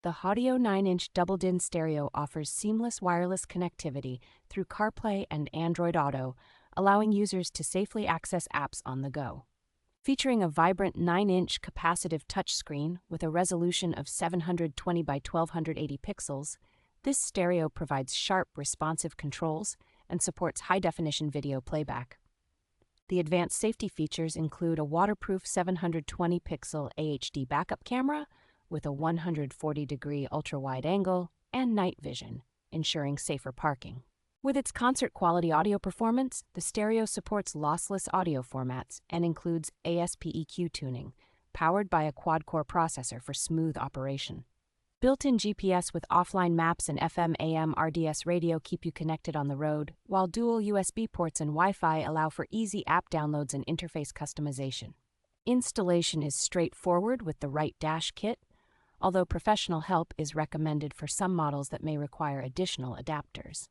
The Haudio 9-inch double-din stereo offers seamless wireless connectivity through CarPlay and Android Auto, allowing users to safely access apps on the go. Featuring a vibrant 9-inch capacitive touchscreen with a resolution of 720 by 1280 pixels, this stereo provides sharp, responsive controls and supports high-definition video playback. The advanced safety features include a waterproof 720-pixel AHD backup camera with a 140-degree ultra-wide angle and night vision, ensuring safer parking. With its concert-quality audio performance, the stereo supports lossless audio formats and includes ASPEQ tuning, powered by a quad-core processor for smooth operation. Built-in GPS with offline maps and FM/AM RDS radio keep you connected on the road, while dual USB ports and Wi-Fi allow for easy app downloads and interface customization. Installation is straightforward with the right dash kit, although professional help is recommended for some models that may require additional adapters.